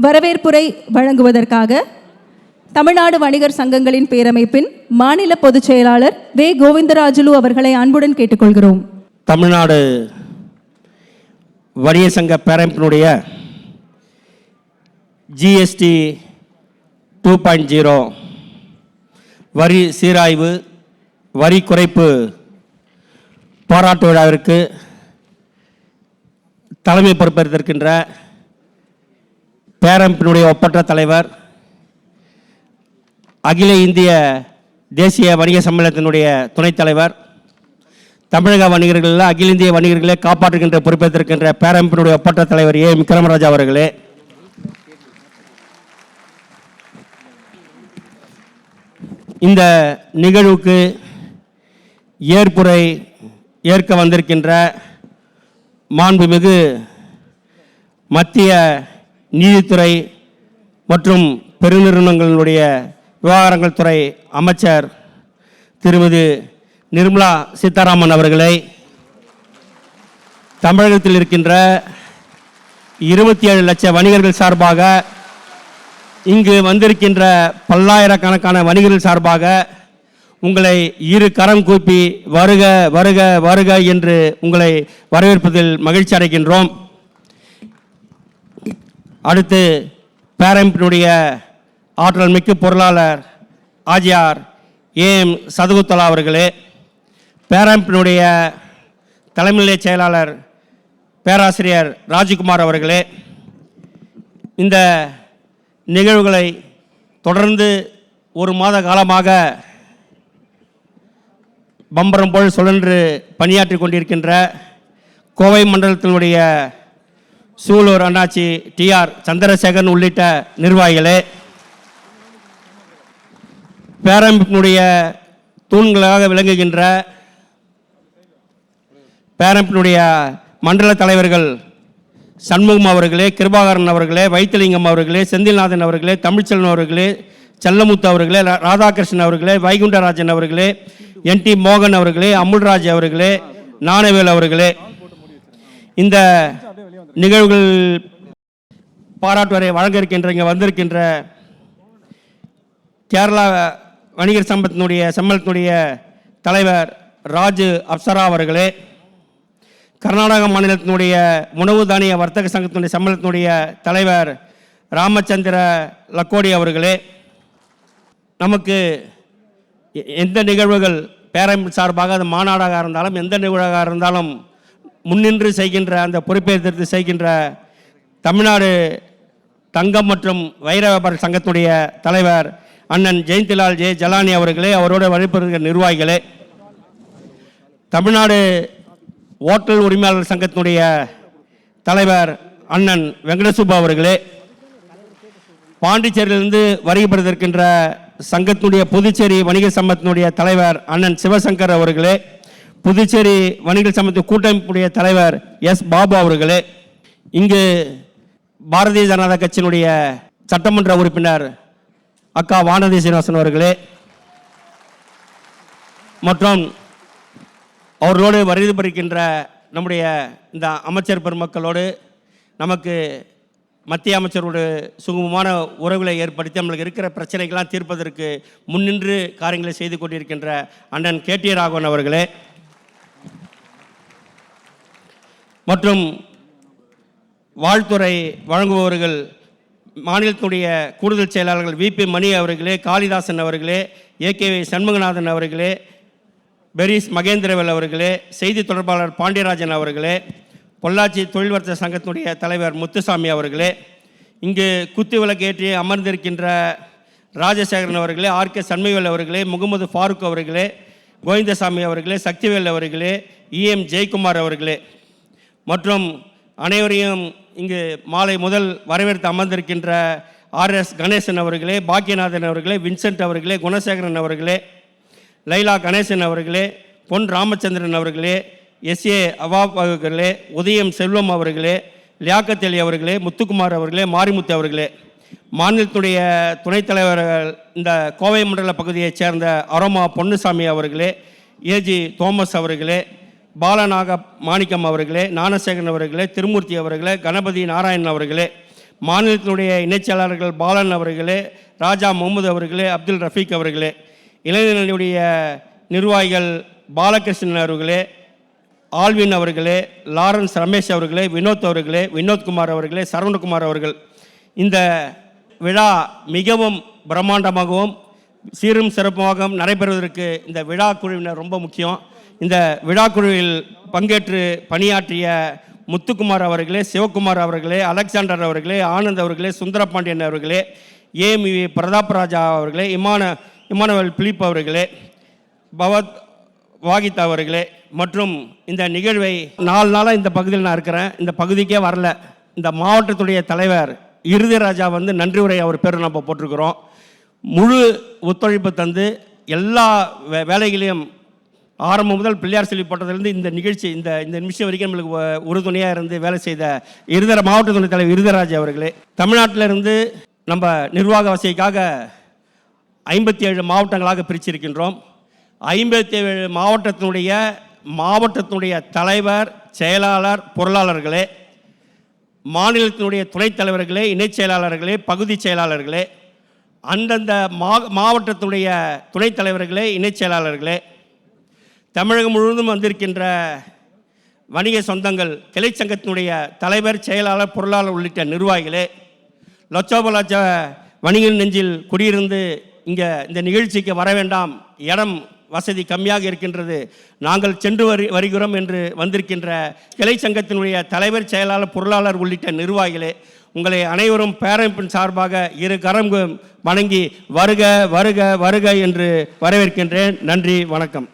வரவேற்புரை வழங்குவதற்காக தமிழ்நாடு வணிகர் சங்கங்களின் பேரமைப்பின் மாநில பொதுச் செயலாளர் வே கோவிந்தராஜுலு அவர்களை அன்புடன் கேட்டுக்கொள்கிறோம். தமிழ்நாடு வணிகர் சங்க பேரமைப்பினுடைய ஜிஎஸ்டி 2.0 வரி சீராய்வு வரி குறைப்பு பாராட்டு விழாவிற்கு தலைமை பொறுப்பேற்றிருக்கின்ற பேரமைப்பினுடைய ஒப்பற்ற தலைவர், அகில இந்திய தேசிய வணிக சம்மேளனத்தினுடைய துணைத் தலைவர், தமிழக வணிகர்களில் அகில இந்திய வணிகர்களை காப்பாற்றுகின்ற பொறுப்பேற்றிருக்கின்ற பேரமைப்பினுடைய ஒப்பற்ற தலைவர் ஏ விக்ரமராஜா அவர்களே, இந்த நிகழ்வுக்கு ஏற்புரை ஏற்க வந்திருக்கின்ற மாண்புமிகு மத்திய நீதித்துறை மற்றும் பெருநிறுவனங்களுடைய விவகாரங்கள் துறை அமைச்சர் திருமதி நிர்மலா சீதாராமன் அவர்களை, தமிழகத்தில் இருக்கின்ற 27 லட்சம் வணிகர்கள் சார்பாக இங்கு வந்திருக்கின்ற பல்லாயிரக்கணக்கான வணிகர்கள் சார்பாக உங்களை இரு கரம் கூப்பி வருக வருக வருக என்று உங்களை வரவேற்பதில் மகிழ்ச்சி அடைகின்றோம். அடுத்து பேரமைப்பினுடைய ஆற்றல் மிக்க பொருளாளர் ஆஜியார் ஏஎம் சதுகுத்தலா அவர்களே, பேரமைப்பினுடைய தலைமை செயலாளர் பேராசிரியர் ராஜ்குமார் அவர்களே, இந்த நிகழ்வுகளை தொடர்ந்து ஒரு மாத காலமாக பம்பரம் போல் சுழன்று பணியாற்றி கொண்டிருக்கின்ற கோவை மண்டலத்தினுடைய சூலூர் அண்ணாச்சி டிஆர் சந்திரசேகரன் உள்ளிட்ட நிர்வாகிகளே, பேரமைப்பினுடைய தூண்களாக விளங்குகின்ற பேரமைப்பினுடைய மண்டல தலைவர்கள் சண்முகம் அவர்களே, கிருபாகரன் அவர்களே, வைத்திலிங்கம் அவர்களே, செந்தில்நாதன் அவர்களே, தமிழ்ச்செல்வன் அவர்களே, செல்லமுத்து அவர்களே, ராதாகிருஷ்ணன் அவர்களே, வைகுண்டராஜன் அவர்களே, என்டி மோகன் அவர்களே, அமுல்ராஜ் அவர்களே, ஞானவேல் அவர்களே, இந்த நிகழ்வுகள் பாராட்டு வரை வழங்க இருக்கின்ற இங்கே வந்திருக்கின்ற கேரளா வணிகர் சம்மேளனத்தினுடைய தலைவர் ராஜு அப்சரா அவர்களே, கர்நாடக மாநிலத்தினுடைய உணவு தானிய வர்த்தக சங்கத்தினுடைய சம்மேளனத்தினுடைய தலைவர் ராமச்சந்திர லக்கோடி அவர்களே, நமக்கு எந்த நிகழ்வுகள் பேரமைப்பு சார்பாக அது மாநாடாக இருந்தாலும் எந்த நிகழ்வாக இருந்தாலும் முன்னின்று செய்கின்ற அந்த பொறுப்பேற்று செய்கின்ற தமிழ்நாடு தங்கம் மற்றும் வைர வியாபார சங்கத்துடைய தலைவர் அண்ணன் ஜெயந்திலால் ஜே ஜலானி அவர்களே, அவரோட வழிபடுகிற நிர்வாகிகளே, தமிழ்நாடு ஓட்டல் உரிமையாளர் சங்கத்தினுடைய தலைவர் அண்ணன் வெங்கடசுப்பா அவர்களே, பாண்டிச்சேரியிலிருந்து வருகைப்படுத்திருக்கின்ற சங்கத்தினுடைய புதுச்சேரி வணிகர் சங்கத்தினுடைய தலைவர் அண்ணன் சிவசங்கர் அவர்களே, புதுச்சேரி வணிகர் சங்கத்து கூட்டமைப்புடைய தலைவர் எஸ் பாபு அவர்களே, இங்கு பாரதிய ஜனதா கட்சியினுடைய சட்டமன்ற உறுப்பினர் அக்கா வானதி சீனிவாசன் அவர்களே மற்றும் அவர்களோடு வருகை பறிக்கின்ற நம்முடைய இந்த அமைச்சர் பெருமக்களோடு நமக்கு மத்திய அமைச்சரோடு சுகமமான உறவுகளை ஏற்படுத்தி நம்மளுக்கு இருக்கிற பிரச்சனைகள்லாம் தீர்ப்பதற்கு முன்னின்று காரியங்களை செய்து கொண்டிருக்கின்ற அண்ணன் கேடி ராகவன் அவர்களே மற்றும் வாழ்த்துறை வழங்குபவர்கள் மாநிலத்தினுடைய கூடுதல் செயலாளர்கள் விபி மணி அவர்களே, காளிதாசன் அவர்களே, ஏகேவி சண்முகநாதன் அவர்களே, பெரிஸ் மகேந்திரவேல் அவர்களே, செய்தி தொடர்பாளர் பாண்டியராஜன் அவர்களே, பொள்ளாச்சி தொழில் வர்த்தக சங்கத்தினுடைய தலைவர் முத்துசாமி அவர்களே, இங்கு குத்து விளக்கேற்றி அமர்ந்திருக்கின்ற ராஜசேகரன் அவர்களே, ஆர்கே சண்முகவேல் அவர்களே, முகமது ஃபாரூக் அவர்களே, கோவிந்தசாமி அவர்களே, சக்திவேல் அவர்களே, இஎம் ஜெயக்குமார் அவர்களே மற்றும் அனைவரையும் இங்கு மாலை முதல் வரவேற்று அமர்ந்திருக்கின்ற ஆர்எஸ் கணேசன் அவர்களே, பாக்கியநாதன் அவர்களே, வின்சென்ட் அவர்களே, குணசேகரன் அவர்களே, லைலா கணேசன் அவர்களே, பொன் ராமச்சந்திரன் அவர்களே, எஸ்ஏ அவாப் அவர்களே, உதயம் செல்வம் அவர்களே, லியாக்கத் அலி அவர்களே, முத்துக்குமார் அவர்களே, மாரிமுத்து அவர்களே, மாநிலத்துடைய துணைத் தலைவர்கள் இந்த கோவை மண்டல பகுதியைச் சேர்ந்த அரோமா பொன்னுசாமி அவர்களே, ஏஜி தோமஸ் அவர்களே, பாலநாக மாணிக்கம் அவர்களே, ஞானசேகரன் அவர்களே, திருமூர்த்தி அவர்களே, கணபதி நாராயணன் அவர்களே, மாநிலத்தினுடைய இணைச் செயலாளர்கள் பாலன் அவர்களே, ராஜா முகமது அவர்களே, அப்துல் ரஃபீக் அவர்களே, இளைஞர்களுடைய நிர்வாகிகள் பாலகிருஷ்ணன் அவர்களே, ஆல்வின் அவர்களே, லாரன்ஸ் ரமேஷ் அவர்களே, வினோத் அவர்களே, வினோத்குமார் அவர்களே, சரவணகுமார் அவர்கள். இந்த விழா மிகவும் பிரம்மாண்டமாகவும் சீரும் சிறப்பாகவும் நடைபெறுவதற்கு இந்த விழா குழுவினர் ரொம்ப முக்கியம். இந்த விழா குழுவில் பங்கேற்று பணியாற்றிய முத்துக்குமார் அவர்களே, சிவகுமார் அவர்களே, அலெக்சாண்டர் அவர்களே, ஆனந்த் அவர்களே, சுந்தரபாண்டியன் அவர்களே, ஏமி பிரதாப் ராஜா அவர்களே, இமானுவேல் பிலிப் அவர்களே, பவத் வாகித் அவர்களே மற்றும் இந்த நிகழ்வை 4 நாளாக இந்த பகுதியில் நான் இருக்கிறேன். இந்த பகுதிக்கே வரல. இந்த மாவட்டத்துடைய தலைவர் இறுதிராஜா நன்றி உரை அவர் பேர் நம்ம போட்டிருக்கிறோம். முழு ஒத்துழைப்பு தந்து எல்லா வேலைகளையும் ஆரம்பம் முதல் பிள்ளையார் சொல்லி போட்டதுலேருந்து இந்த நிகழ்ச்சி இந்த நிமிஷம் வரைக்கும் நம்மளுக்கு உறுதுணையாக இருந்து வேலை செய்த மாவட்ட துணைத் தலைவர் இறுதிராஜ் அவர்களே, தமிழ்நாட்டிலிருந்து நம்ம நிர்வாக வசதிக்காக 57 மாவட்டங்களாக பிரிச்சிருக்கின்றோம். 57 மாவட்டத்தினுடைய தலைவர், செயலாளர், பொருளாளர்களே, மாநிலத்தினுடைய துணைத் தலைவர்களே, இணைச் செயலாளர்களே, பகுதி செயலாளர்களே, அந்தந்த மாவட்டத்தினுடைய துணைத் தலைவர்களே, இணைச் செயலாளர்களே, தமிழகம் முழுவதும் வந்திருக்கின்ற வணிக சொந்தங்கள், கிளைச்சங்கத்தினுடைய தலைவர், செயலாளர், பொருளாளர் உள்ளிட்ட நிர்வாகிகளே, லட்சோபலட்ச வணிகர் நெஞ்சில் குடியிருந்து இங்கே இந்த நிகழ்ச்சிக்கு வர வேண்டாம், இடம் வசதி கம்மியாக இருக்கின்றது, நாங்கள் சென்று வருகிறோம் என்று வந்திருக்கின்ற கிளைச்சங்கத்தினுடைய தலைவர், செயலாளர், பொருளாளர் உள்ளிட்ட நிர்வாகிகளே, உங்களை அனைவரும் பேரமைப்பின் சார்பாக 2 கரம் வணங்கி வருக வருக வருக என்று வரவேற்கின்றேன். நன்றி, வணக்கம்.